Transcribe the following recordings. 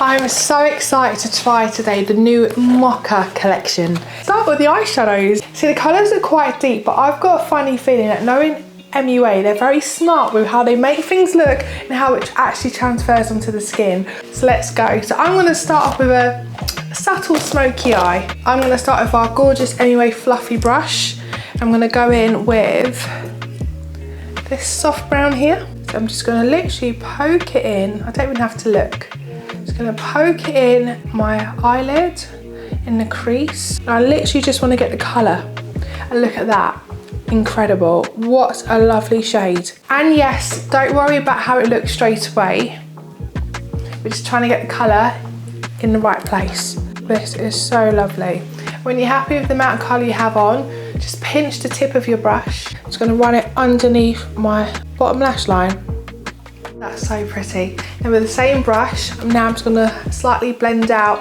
I'm so excited to try today the new Mocha Collection. Start with the eyeshadows. See, the colours are quite deep, but I've got a funny feeling that knowing MUA, they're very smart with how they make things look and how it actually transfers onto the skin. So let's go. So I'm going to start off with a subtle smoky eye. I'm going to start with our gorgeous MUA fluffy brush. I'm going to go in with this soft brown here. So I'm just going to literally poke it in. I don't even have to look. Just going to poke it in my eyelid, in the crease. And I literally just want to get the colour. And look at that. Incredible. What a lovely shade. And yes, don't worry about how it looks straight away. We're just trying to get the colour in the right place. This is so lovely. When you're happy with the amount of colour you have on, just pinch the tip of your brush. I'm just going to run it underneath my bottom lash line. That's so pretty. And with the same brush, now I'm just going to slightly blend out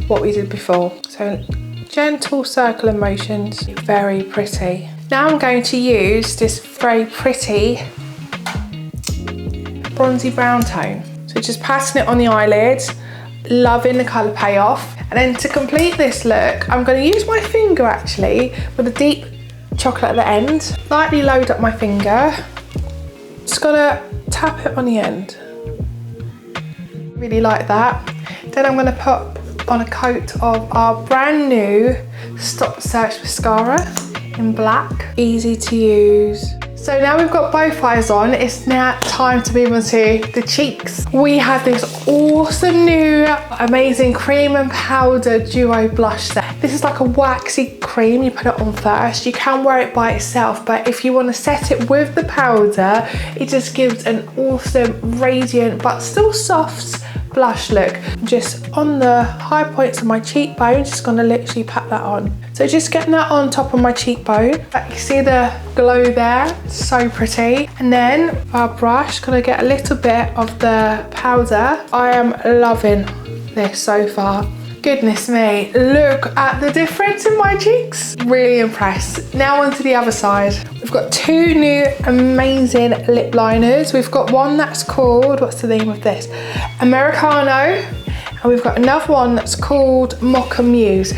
what we did before. So gentle circular motions, very pretty. Now I'm going to use this very pretty bronzy brown tone. So just patting it on the eyelid, loving the colour payoff. And then to complete this look, I'm going to use my finger actually with a deep chocolate at the end. Lightly load up my finger. Just gotta tap it on the end. Really like that. Then I'm going to put on a coat of our brand new Stop Search mascara in black. Easy to use. So now we've got both eyes on, it's now time to move on to the cheeks. We have this awesome new amazing cream and powder duo blush set. This is like a waxy cream, you put it on first. You can wear it by itself, but if you want to set it with the powder, it just gives an awesome, radiant, but still soft blush look. Just on the high points of my cheekbone, just gonna literally pat that on. So just getting that on top of my cheekbone. You can see the glow there, so pretty. And then our brush, gonna get a little bit of the powder. I am loving this so far. Goodness me, look at the difference in my cheeks. Really impressed. Now onto the other side. We've got two new amazing lip liners. We've got one that's called, what's the name of this? Americano. And we've got another one that's called Mocha Muse.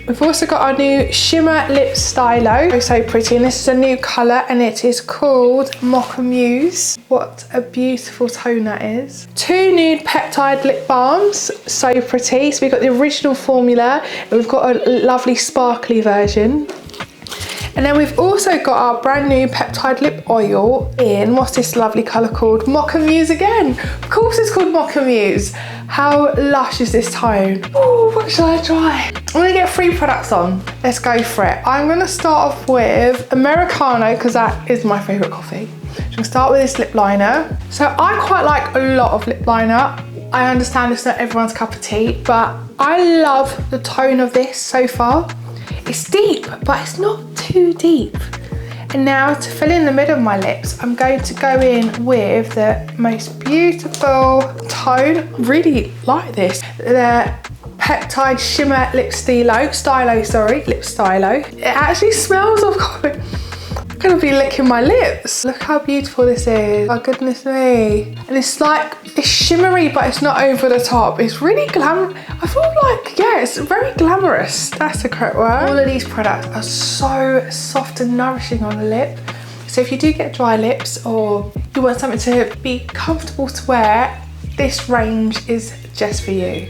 We've also got our new Shimmer lip stylo. So pretty, and this is a new colour and it is called Mocha Muse. What a beautiful tone that is. Two nude Peptide lip balms, so pretty. So we've got the original formula and we've got a lovely sparkly version. And then we've also got our brand new Peptide lip oil in, what's this lovely colour called? Mocha Muse again. Of course it's called Mocha Muse. How lush is this tone? Oh, what should I try? I'm gonna get 3 products on. Let's go for it. I'm gonna start off with Americano because that is my favourite coffee. So I'm gonna start with this lip liner. So I quite like a lot of lip liner. I understand it's not everyone's cup of tea, but I love the tone of this so far. It's deep, but it's not too deep. And now to fill in the middle of my lips, I'm going to go in with the most beautiful tone. Really like this. The Peptide Shimmer Lip Stylo. It actually smells of coffee. I'm gonna be licking my lips. Look how beautiful this is. Oh goodness me. And it's like, it's shimmery, but it's not over the top. It's really I feel like, yeah, it's very glamorous. That's the correct word. All of these products are so soft and nourishing on the lip. So if you do get dry lips or you want something to be comfortable to wear, this range is just for you.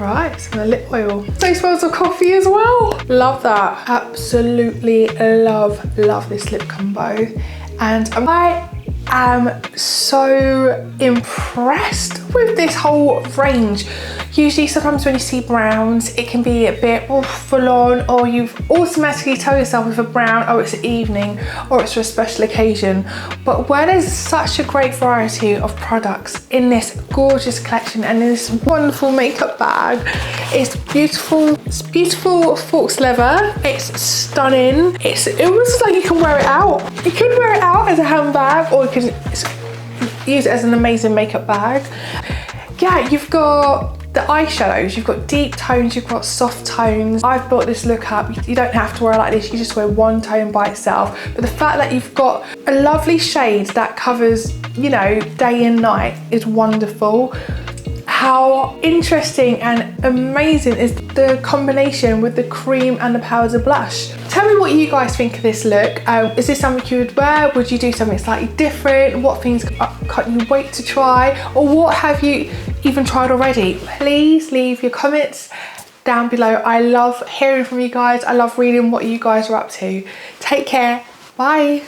Right, some of the lip oil. So it smells of coffee as well. Love that. Absolutely love this lip combo. And I am so impressed with this whole range. Usually sometimes when you see browns, it can be a bit full on, or you've automatically told yourself with a brown, oh, it's an evening or it's for a special occasion. But where there's such a great variety of products in this gorgeous collection and in this wonderful makeup bag, it's beautiful. It's beautiful false leather. It's stunning. It almost like you can wear it out. You could wear it out as a handbag, or you can use it as an amazing makeup bag. Yeah, you've got the eyeshadows, you've got deep tones, you've got soft tones. I've built this look up. You don't have to wear it like this, you just wear one tone by itself. But the fact that you've got a lovely shade that covers, you know, day and night is wonderful. how interesting and amazing is the combination with the cream and the powder blush. Tell me what you guys think of this look. Is this something you would wear? Would you do something slightly different? What things can't you wait to try? Or what have you even tried already? Please leave your comments down below. I love hearing from you guys. I love reading what you guys are up to. Take care. Bye.